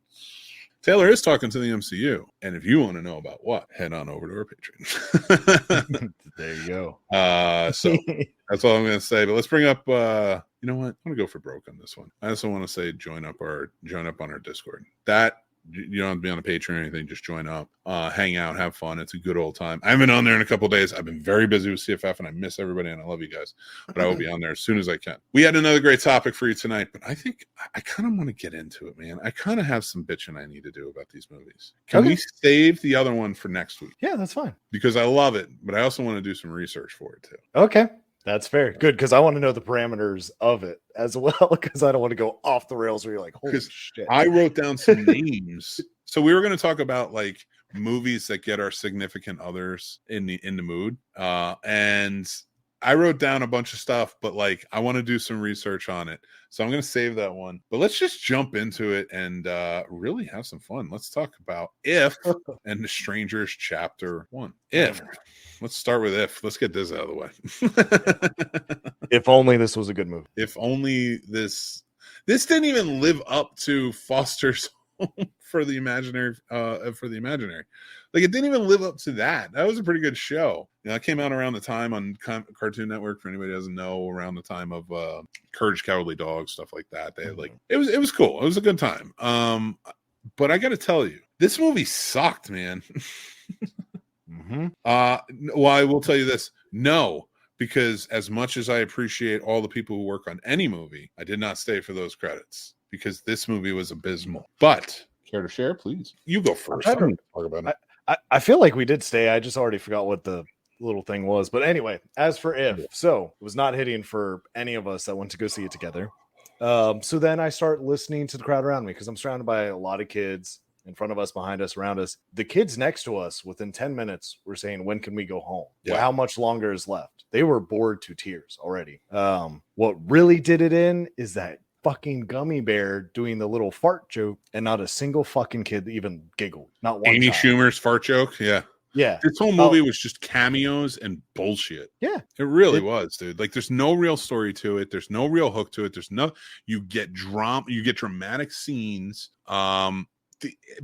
to the MCU. And if you want to know about what, head on over to our Patreon. There you go. So that's all I'm going to say. But let's bring up, you know what? I'm going to go for broke on this one. I also want to say join up on our Discord. That you don't have to be on a Patreon or anything. Just join up, hang out, have fun. It's a good old time. I haven't been on there in a couple of days. I've been very busy with CFF and I miss everybody and I love you guys. But I will be on there as soon as I can. We had another great topic for you tonight, but I think I kind of want to get into it, man. I kind of have some bitching I need to do about these movies. Can we save the other one for next week? Yeah, that's fine. Because I love it, but I also want to do some research for it too. Okay. That's fair. Good, because I want to know the parameters of it as well, because I don't want to go off the rails where you're like, holy shit. I wrote down some names. So we were going to talk about like movies that get our significant others in the mood. And I wrote down a bunch of stuff, but like I want to do some research on it. So I'm going to save that one. But let's just jump into it and really have some fun. Let's talk about If and the Strangers Chapter 1. If. Let's start with If. Let's get this out of the way. If only this was a good movie. If only this didn't even live up to Foster's Home for the Imaginary. Like it didn't even live up to that. That was a pretty good show. It came out around the time on Cartoon Network. For anybody who doesn't know, around the time of Courage Cowardly Dog, stuff like that. They had like it was cool. It was a good time. But I got to tell you, this movie sucked, man. Well, I will tell you this. No, because as much as I appreciate all the people who work on any movie, I did not stay for those credits because this movie was abysmal. But care to share, please? You go first. I'm going to talk about it. I feel like we did stay. I just already forgot what the little thing was. But anyway, as for If, so it was not hitting for any of us that went to go see it together. So then I start listening to the crowd around me because I'm surrounded by a lot of kids. In front of us, behind us, around us. The kids next to us, within 10 minutes, were saying, when can we go home? Yeah. Well, how much longer is left? They were bored to tears already. What really did it in is that fucking gummy bear doing the little fart joke, and not a single fucking kid even giggled. Not one. Amy child. Schumer's fart joke. Yeah. This whole movie was just cameos and bullshit. Yeah. It really was, dude. Like there's no real story to it. There's no real hook to it. You get drama, you get dramatic scenes.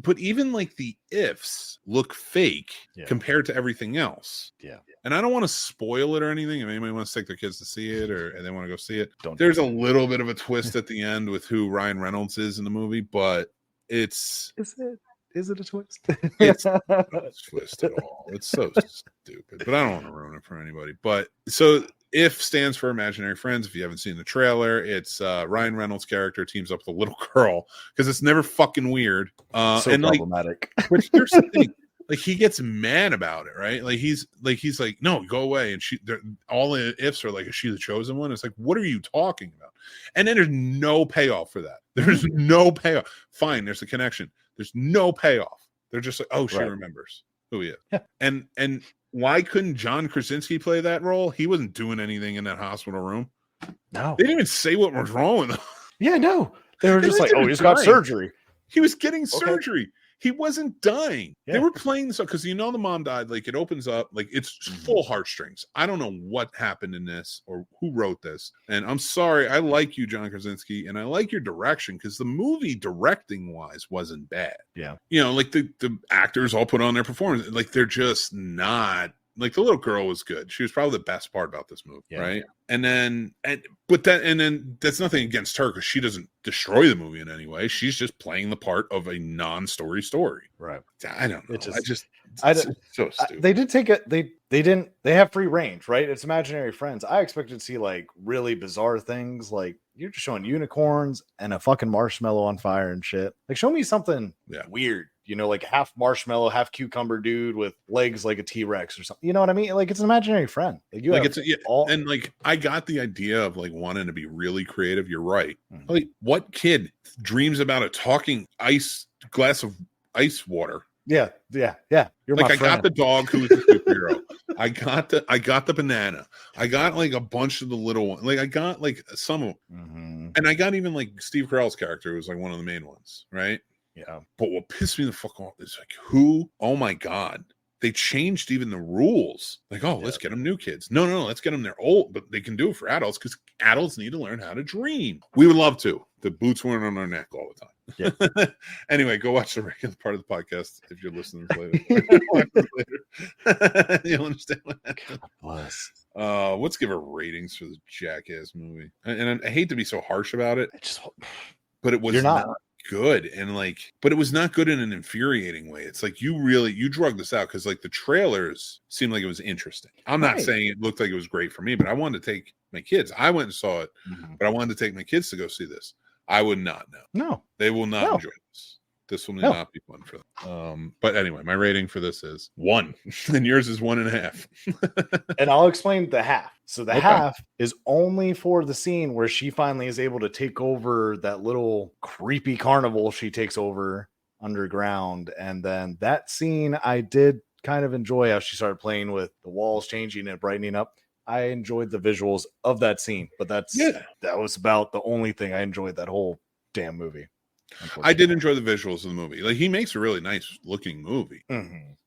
But even like the ifs look fake compared to everything else. Yeah. And I don't want to spoil it or anything. If anybody wants to take their kids to see it and they want to go see it, there's a little bit of a twist at the end with who Ryan Reynolds is in the movie, but is it a twist? It's not a twist at all. It's so stupid, but I don't want to ruin it for anybody. But so If stands for Imaginary Friends. If you haven't seen the trailer, it's Ryan Reynolds' character teams up with a little girl because it's never fucking weird. So and problematic. But here's the thing. Like he gets mad about it, right? Like he's like, no, go away. And all the ifs are like, is she the chosen one? It's like, what are you talking about? And then there's no payoff for that. There's no payoff. Fine, there's a connection. There's no payoff. They're just like, oh, she Right. remembers who he is. Yeah. And why couldn't John Krasinski play that role? He wasn't doing anything in that hospital room. No. They didn't even say what was wrong with him. Yeah, no. They were They just just like, oh, didn't he's got die. surgery. He was getting Okay. surgery. He wasn't dying. Yeah. They were playing this up because the mom died. Like it opens up, like it's full heartstrings. I don't know what happened in this or who wrote this. And I'm sorry. I like you, John Krasinski, and I like your direction because the movie directing wise wasn't bad. Yeah. Like the actors all put on their performance. Like they're just not. Like the little girl was good. She was probably the best part about this movie, right? And then that's nothing against her because she doesn't destroy the movie in any way. She's just playing the part of a non-story story. Right. I don't know. It's so stupid. They did take it. They have free range, right? It's imaginary friends. I expected to see like really bizarre things, like you're just showing unicorns and a fucking marshmallow on fire and shit. Like show me something weird, like half marshmallow, half cucumber dude with legs like a T-Rex or something. You know what I mean? Like it's an imaginary friend. And like I got the idea of like wanting to be really creative. You're right. Like what kid dreams about a talking glass of ice water? Yeah. You're like my I friend. got the dog who was a superhero. I got the banana. I got like a bunch of the little ones. Like I got like some of them. And I got even like Steve Carell's character who was like one of the main ones, right? Yeah. But what pissed me the fuck off is like who? Oh my god. They changed even the rules. Like, let's get them new kids. No, let's get them they're old, but they can do it for adults because adults need to learn how to dream. We would love to. The boots weren't on our neck all the time. Yeah. Anyway, go watch the regular part of the podcast if you're listening later. You'll understand what happened. Let's give her ratings for the Jackass movie. And I hate to be so harsh about it, but it was not good. And but it was not good in an infuriating way. It's like you drug this out because like the trailers seemed like it was interesting. I'm not saying it looked like it was great for me, but I wanted to take my kids. I went and saw it, but I wanted to take my kids to go see this. I would not know. No, they will not enjoy this. This will not be fun for them. But anyway, my rating for this is 1, and yours is 1.5. And I'll explain the half. So the half is only for the scene where she finally is able to take over that little creepy carnival she takes over underground. And then that scene, I did kind of enjoy how she started playing with the walls changing and brightening up. I enjoyed the visuals of that scene, but that was about the only thing I enjoyed that whole damn movie. I did enjoy the visuals of the movie. Like he makes a really nice looking movie,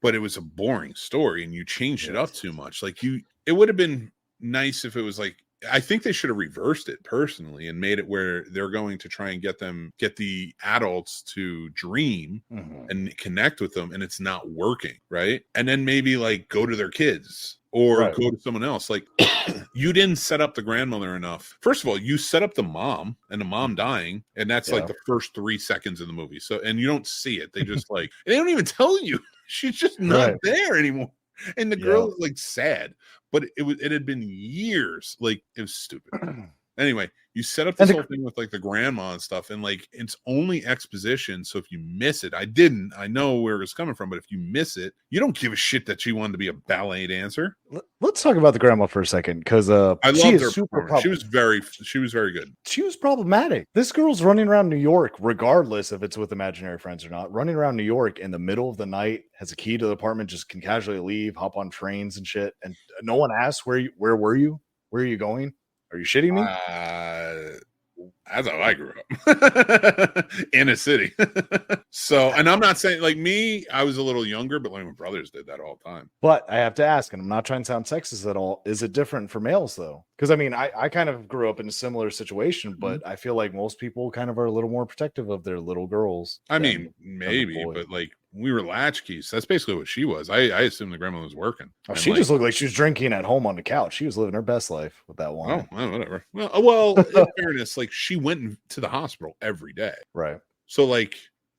but it was a boring story and you changed it up too much. Like it would have been nice if it was like, I think they should have reversed it personally and made it where they're going to try and get the adults to dream and connect with them and it's not working. Right. And then maybe like go to their kids or go to someone else. Like you didn't set up the grandmother enough. First of all, you set up the mom and the mom dying. And that's like the first 3 seconds of the movie. So, and you don't see it. They just like, they don't even tell you she's just not there anymore. And the girl is like sad, but it had been years. Like it was stupid. Anyway, you set up this whole thing with like the grandma and stuff, and like it's only exposition. So if you miss it, I know where it's coming from, but if you miss it, you don't give a shit that she wanted to be a ballet dancer. Let's talk about the grandma for a second, because I loved her super. She was very good. She was problematic. This girl's running around New York, regardless if it's with imaginary friends or not, running around New York in the middle of the night, has a key to the apartment, just can casually leave, hop on trains and shit, and no one asks where were you? Where are you going? Are you shitting me? That's how I grew up in a city. So, and I'm not saying like me, I was a little younger, but like my brothers did that all the time. But I have to ask, and I'm not trying to sound sexist at all, is it different for males though? Because I mean, I kind of grew up in a similar situation, but I feel like most people kind of are a little more protective of their little girls. I mean, maybe, but like we were latchkeys. That's basically what she was. I assumed the grandmother was working. Oh, she just looked like she was drinking at home on the couch. She was living her best life with that wine. Oh, whatever. Well, in fairness, like she went to the hospital every day. Right. So like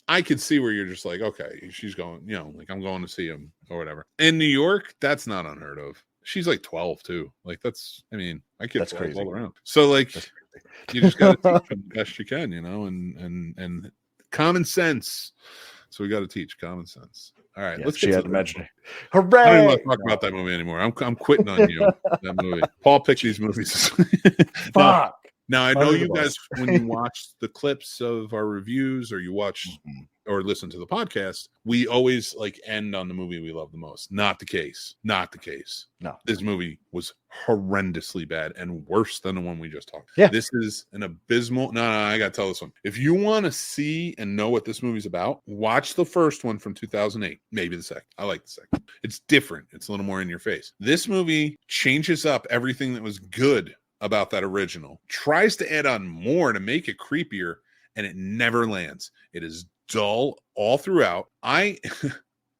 I could see where you're just like, okay, she's going, like I'm going to see him or whatever. In New York, that's not unheard of. She's like 12 too. Like I kid that's crazy all around. So like you just gotta teach them the best you can, and common sense. So we got to teach common sense. All right, let's get to the movie. Hooray! I don't want to talk about that movie anymore. I'm quitting on you. That movie. Paul picked these movies. Fuck. Now, I know Under the you bus. guys, when you watch the clips of our reviews or you watch or listen to the podcast, we always like end on the movie we love the most. Not the case. Not the case. No. This movie was horrendously bad and worse than the one we just talked. Yeah. This is an abysmal. No, I got to tell this one. If you want to see and know what this movie's about, watch the first one from 2008. Maybe the second. I like the second. It's different. It's a little more in your face. This movie changes up everything that was good about that original, tries to add on more to make it creepier, and it never lands. It is dull all throughout. All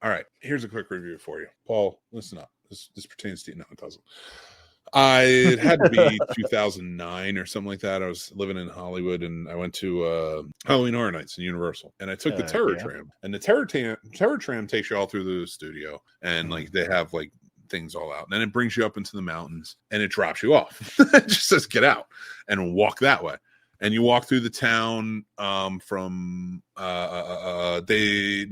right, here's a quick review for you. Paul, listen up. This pertains to you. No, it doesn't. It had to be 2009 or something like that. I was living in Hollywood and I went to Halloween Horror Nights in Universal, and I took the Terror Tram, and the Terror Tram takes you all through the studio, and like they have like things all out, and then it brings you up into the mountains and it drops you off. It just says get out and walk that way, and you walk through the town from not Days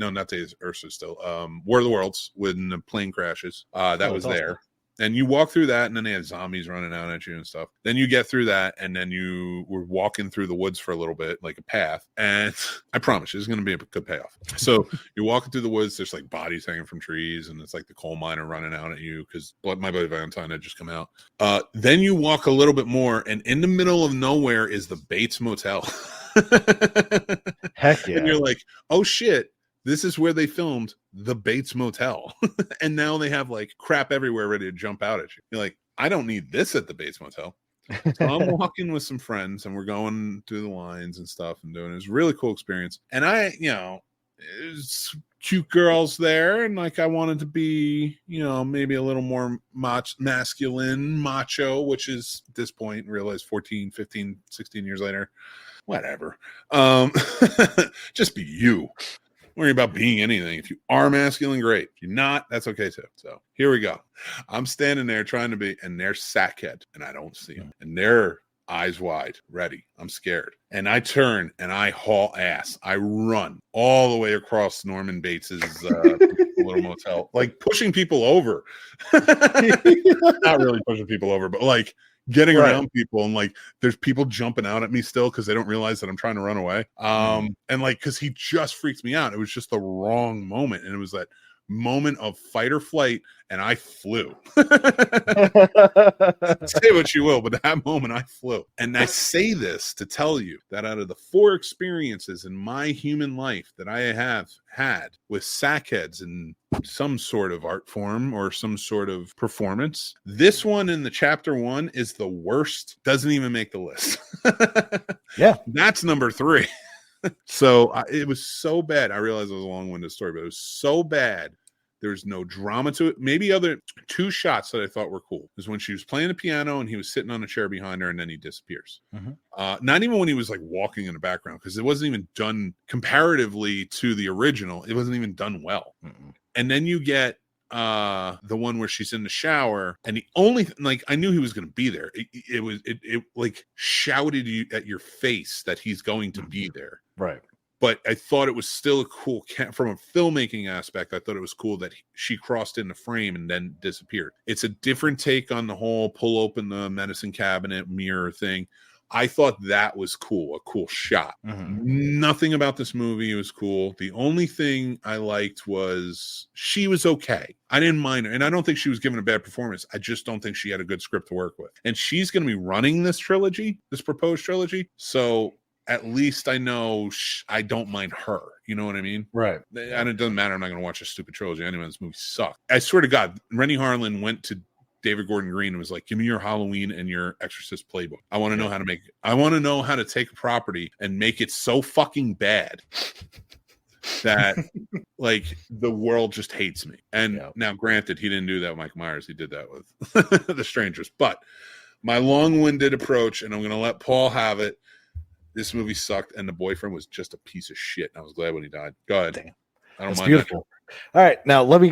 Ursa still War of the Worlds when the plane crashes. That was there. Awesome. And you walk through that, and then they have zombies running out at you and stuff. Then you get through that, and then you were walking through the woods for a little bit, like a path. And I promise you, it's going to be a good payoff. So you're walking through the woods. There's like bodies hanging from trees, and it's like the coal miner running out at you because my buddy Valentine had just come out. Then you walk a little bit more, and in the middle of nowhere is the Bates Motel. Heck yeah. And you're like, oh, shit. This is where they filmed the Bates Motel. And now they have like crap everywhere ready to jump out at you. You're like, I don't need this at the Bates Motel. So I'm walking with some friends and we're going through the lines and stuff and doing it. It was a really cool experience. And it's cute girls there. And like, I wanted to be, maybe a little more masculine, macho, which is at this point, realize 14, 15, 16 years later, whatever. Just be you. Worry about being anything. If you are masculine, great. If you're not, that's okay too. So here we go. I'm standing there trying to be, and they're sackhead, and I don't see them. And they're eyes wide, ready. I'm scared. And I turn and I haul ass. I run all the way across Norman Bates's little motel, like pushing people over. Not really pushing people over, but like getting around people, and like there's people jumping out at me still because they don't realize that I'm trying to run away. And like because he just freaked me out. It was just the wrong moment, and it was that moment of fight or flight, and I flew. Say what you will, but that moment I flew. And I say this to tell you that out of the 4 experiences in my human life that I have had with sackheads in some sort of art form or some sort of performance, this one in the chapter 1 is the worst. Doesn't even make the list. Yeah, that's number 3. So it was so bad. I realized it was a long-winded story, but it was so bad. There's no drama to it. Maybe other 2 shots that I thought were cool is when she was playing the piano and he was sitting on a chair behind her, and then he disappears. Not even when he was like walking in the background, because it wasn't even done comparatively to the original. It wasn't even done well. And then you get the one where she's in the shower, and the only like I knew he was going to be there. It like shouted you at your face that he's going to be there, right? But I thought it was still a cool from a filmmaking aspect. I thought it was cool that she crossed in the frame and then disappeared. It's a different take on the whole pull open the medicine cabinet mirror thing. I thought that was cool, a cool shot. Nothing about this movie was cool. The only thing I liked was she was okay. I didn't mind her, and I don't think she was giving a bad performance. I just don't think she had a good script to work with. And she's going to be running this trilogy, this proposed trilogy. So at least I know I don't mind her. You know what I mean? Right. And it doesn't matter. I'm not going to watch a stupid trilogy anyway. This movie sucked. I swear to God, Rennie Harlan went to David Gordon Green and was like, give me your Halloween and your Exorcist playbook. I want to know how to I want to know how to take a property and make it so fucking bad that like the world just hates me. And now granted, he didn't do that with Mike Myers. He did that with The Strangers. But my long-winded approach, and I'm going to let Paul have it. This movie sucked, and the boyfriend was just a piece of shit. And I was glad when he died. Go ahead. Damn. I don't That's mind beautiful. All right, now let me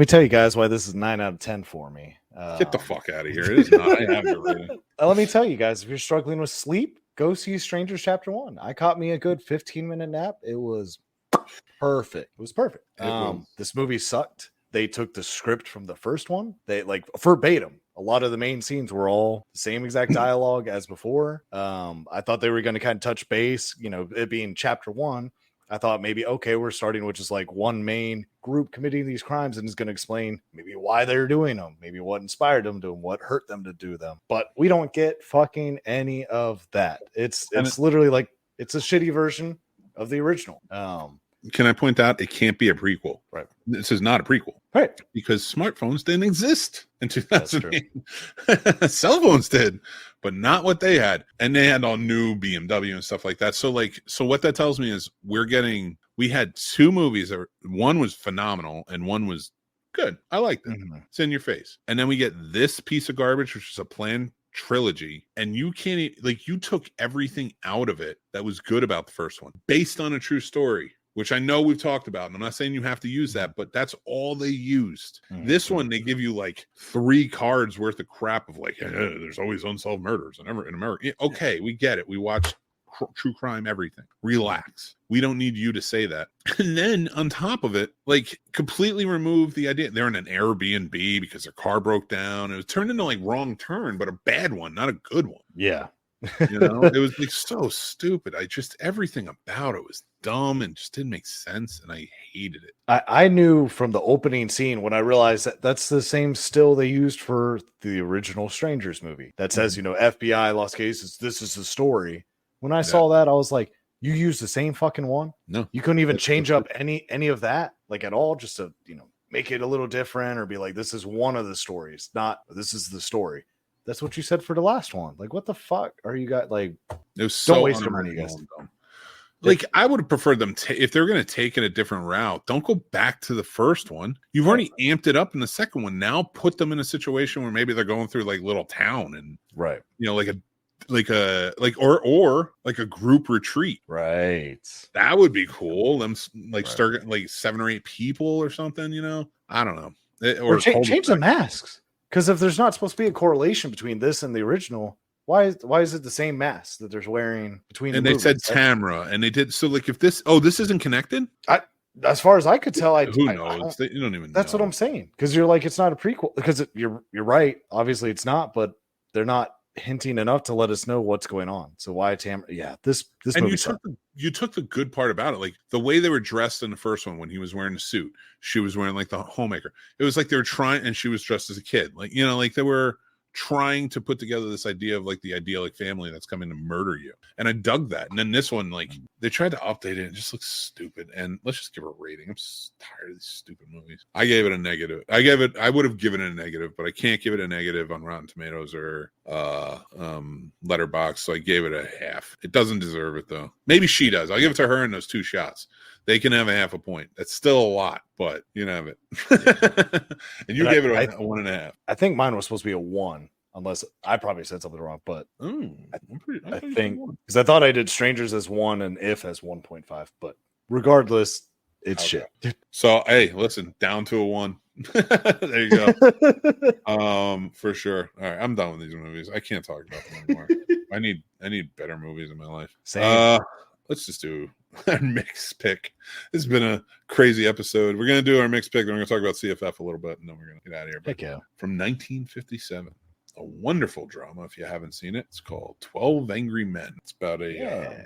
tell you guys why this is 9 out of 10 for me. Get the fuck out of here! It is not. I have it rating. Let me tell you guys, if you're struggling with sleep, go see Strangers Chapter 1. I caught me a good 15-minute nap. It was perfect. It was perfect. This movie sucked. they took the script from the first one. They like verbatim. A lot of the main scenes were all the same exact dialogue as before. I thought they were going to kind of touch base, it being chapter 1. I thought maybe, okay, we're starting with just like one main group committing these crimes and is going to explain maybe why they're doing them, maybe what inspired them to them, what hurt them to do them. But we don't get fucking any of that. It's literally like it's a shitty version of the original. Can I point out it can't be a prequel? Right. This is not a prequel. Right. Because smartphones didn't exist in 2008. Cell phones did, but not what they had. And they had all new BMW and stuff like that. So what that tells me is we had 2 movies. One was phenomenal and one was good. I liked it. Mm-hmm. It's in your face. And then we get this piece of garbage, which is a planned trilogy, and you can't you took everything out of it that was good about the first one based on a true story, which I know we've talked about, and I'm not saying you have to use that, but that's all they used. Mm-hmm. This one, they give you like 3 cards worth of crap of there's always unsolved murders in America. Okay, we get it. We watch true crime, everything. Relax. We don't need you to say that. And then on top of it, completely remove the idea. They're in an Airbnb because their car broke down. It was turned into Wrong Turn, but a bad one, not a good one. Yeah. It was so stupid. Everything about it was dumb and just didn't make sense, and I hated it. I knew from the opening scene when I realized that that's the same still they used for the original Strangers movie that says, FBI lost cases. This is the story. When I saw that, I was like, you used the same fucking one? No. You couldn't even change up any of that at all, just to, make it a little different or be like, this is one of the stories, not this is the story. That's what you said for the last one. What the fuck are you got? It was so don't waste your money, guys. I would have preferred them if they're going to take it a different route. Don't go back to the first one. You've already amped it up in the second one. Now put them in a situation where maybe they're going through little town and right, or a group retreat. Right. That would be cool. Them start 7 or 8 people or something. I don't know. Or change the masks. Because if there's not supposed to be a correlation between this and the original, why is it the same mask that they're wearing between? And they said Tamra, and they did. So if this isn't connected, as far as I could tell, who knows? You don't even. That's know. what I'm saying. Because you're it's not a prequel. Because you're right. Obviously, it's not. But they're not hinting enough to let us know what's going on. So why Tamra? Yeah, this and movie. You took the good part about it, the way they were dressed in the first one when he was wearing the suit, she was wearing the homemaker. It was they were trying, and she was dressed as a kid, they were trying to put together this idea of the idyllic family that's coming to murder you. And I dug that. And then this one, they tried to update it and it just looks stupid. And let's just give it a rating. I'm just tired of these stupid movies. I gave it a negative. I would have given it a negative, but I can't give it a negative on Rotten Tomatoes or Letterboxd. So I gave it a half. It doesn't deserve it though. Maybe she does. I'll give it to her in those 2 shots. They can have a half a point. That's still a lot, but you can have it. And you gave it a 1.5. I think mine was supposed to be a 1, unless I probably said something wrong. But I think because I thought I did Strangers as 1 and If as 1.5. But regardless, it's shit. So hey, listen, down to a 1. There you go. For sure. All right, I'm done with these movies. I can't talk about them anymore. I need better movies in my life. Same. Let's just do our mixed pick. This has been a crazy episode. We're going to do our mixed pick. Then we're going to talk about CFF a little bit, and then we're going to get out of here. Heck yeah. From 1957, a wonderful drama. If you haven't seen it, it's called 12 Angry Men. It's about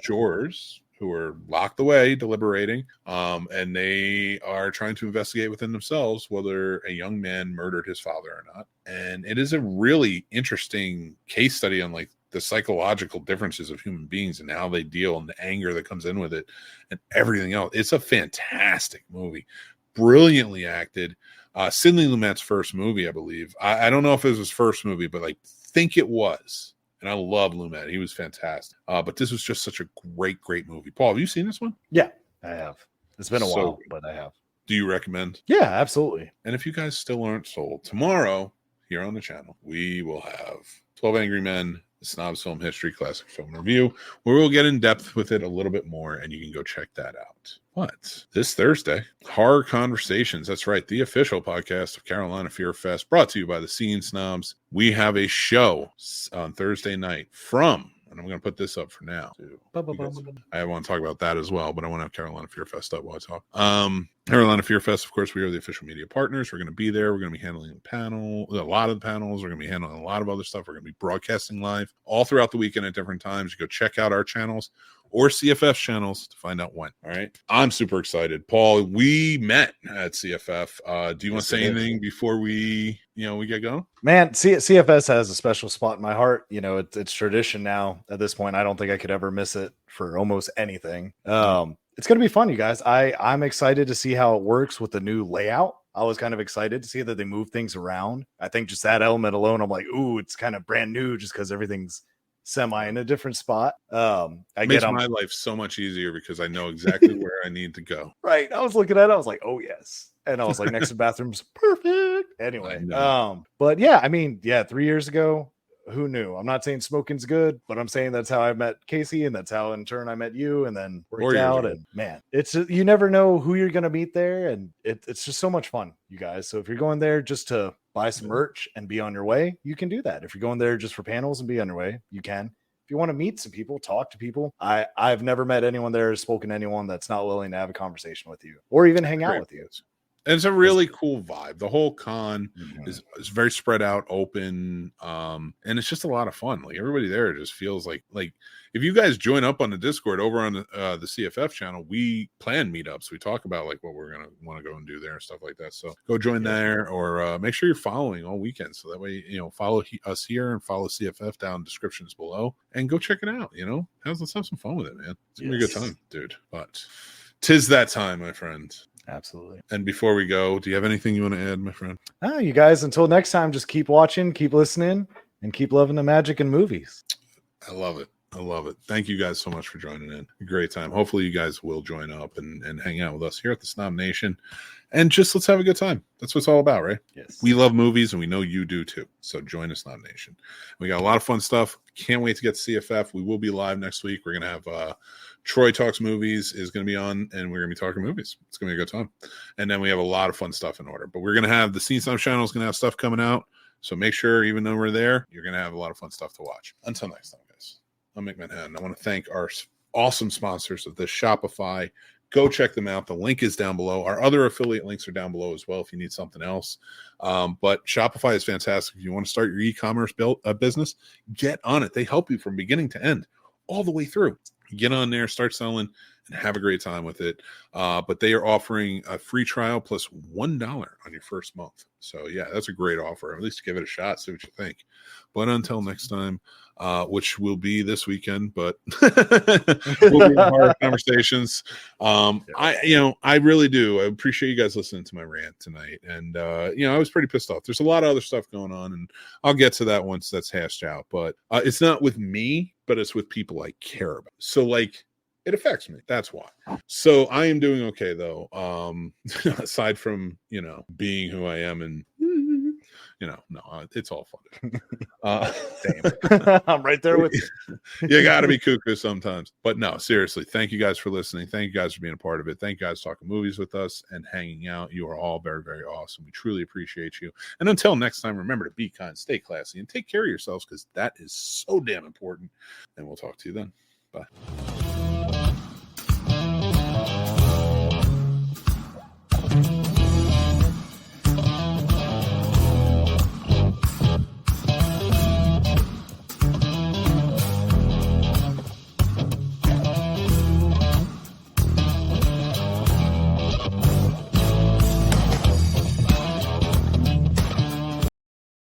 jurors who are locked away deliberating, and they are trying to investigate within themselves whether a young man murdered his father or not. And it is a really interesting case study on the psychological differences of human beings and how they deal and the anger that comes in with it and everything else. It's a fantastic movie, brilliantly acted. Sidney Lumet's first movie, I believe. I don't know if it was his first movie, but I think it was. And I love Lumet. He was fantastic. But this was just such a great movie. Paul, have you seen this one? Yeah, I have. It's been a while, but I have. Do you recommend? Yeah, absolutely. And if you guys still aren't sold, tomorrow here on the channel, we will have 12 Angry Men, the Snobs Film History Classic Film Review, where we'll get in depth with it a little bit more, and you can go check that out. But this Thursday, Horror Conversations, that's right, the official podcast of Carolina Fear Fest, brought to you by the Scene Snobs. We have a show on Thursday night from and I'm going to put this up for now too. Ba-ba-bum. I want to talk about that as well, but I want to have Carolina Fear Fest up while I talk. Carolina Fear Fest, of course, we are the official media partners. We're going to be there. We're going to be handling a lot of the panels. We're going to be handling a lot of other stuff. We're going to be broadcasting live all throughout the weekend at different times. You go check out our channels or CFF channels to find out when. All right. I'm super excited. Paul, we met at CFF. Do you want to say anything before we get going? Man, CFS has a special spot in my heart. It's tradition now at this point. I don't think I could ever miss it for almost anything. It's going to be fun, you guys. I'm excited to see how it works with the new layout. I was kind of excited to see that they move things around. I think just that element alone, I'm like, ooh, it's kind of brand new just because everything's semi in a different spot. Makes my life so much easier because I know exactly where I need to go. Right. I was looking at it. I was like, oh, yes. And I was like, next to the bathrooms, perfect. Anyway. But yeah, 3 years ago, who knew? I'm not saying smoking's good, but I'm saying that's how I met Casey, and that's how in turn I met you, and then worked out. And man, it's you never know who you're gonna meet there, and it's just so much fun, you guys. So if you're going there just to buy some merch and be on your way, you can do that. If you're going there just for panels and be on your way, you can. If you want to meet some people, talk to people, I've never met anyone there, spoken to anyone that's not willing to have a conversation with you or even hang out with you. And it's a really cool vibe. The whole con is very spread out, open, and it's just a lot of fun. Like everybody there just feels like if you guys join up on the Discord over on the CFF channel, we plan meetups. We talk about like what we're gonna want to go and do there and stuff like that. So go join there, or make sure you're following all weekend, so that way follow us here and follow CFF down. Descriptions below, and go check it out. Let's have some fun with it, man. It's gonna be a good time, dude. But 'tis that time, my friend. Absolutely. And before we go, do you have anything you want to add, my friend? You guys, until next time, just keep watching, keep listening, and keep loving the magic in movies. I love it. Thank you guys so much for joining in. A great time. Hopefully you guys will join up and hang out with us here at the Snob Nation. And just let's have a good time. That's what it's all about, right? Yes. We love movies, and we know you do too. So join us, Snob Nation. We got a lot of fun stuff. Can't wait to get to CFF. We will be live next week. We're going to have Troy Talks Movies is going to be on, and we're going to be talking movies. It's going to be a good time. And then we have a lot of fun stuff in order. But we're going to have the Scene Snobs channel is going to have stuff coming out. So make sure, even though we're there, you're going to have a lot of fun stuff to watch. Until next time, guys. I'm Mick Manhattan. I want to thank our awesome sponsors of this, Shopify. Go check them out. The link is down below. Our other affiliate links are down below as well if you need something else. But Shopify is fantastic. If you want to start your e-commerce business, get on it. They help you from beginning to end, all the way through. Get on there, start selling, and have a great time with it. But they are offering a free trial plus $1 on your first month. So, yeah, that's a great offer. At least give it a shot, see what you think. But until next time, which will be this weekend, but we'll be in hard conversations. I really do. I appreciate you guys listening to my rant tonight. And, I was pretty pissed off. There's a lot of other stuff going on, and I'll get to that once that's hashed out. But it's not with me, but it's with people I care about. So, it affects me. That's why. So I am doing okay, though. Aside from, being who I am and, it's all fun. Damn. I'm right there with you. You got to be cuckoo sometimes. But no, seriously, thank you guys for listening. Thank you guys for being a part of it. Thank you guys for talking movies with us and hanging out. You are all very, very awesome. We truly appreciate you. And until next time, remember to be kind, stay classy, and take care of yourselves because that is so damn important. And we'll talk to you then. Bye.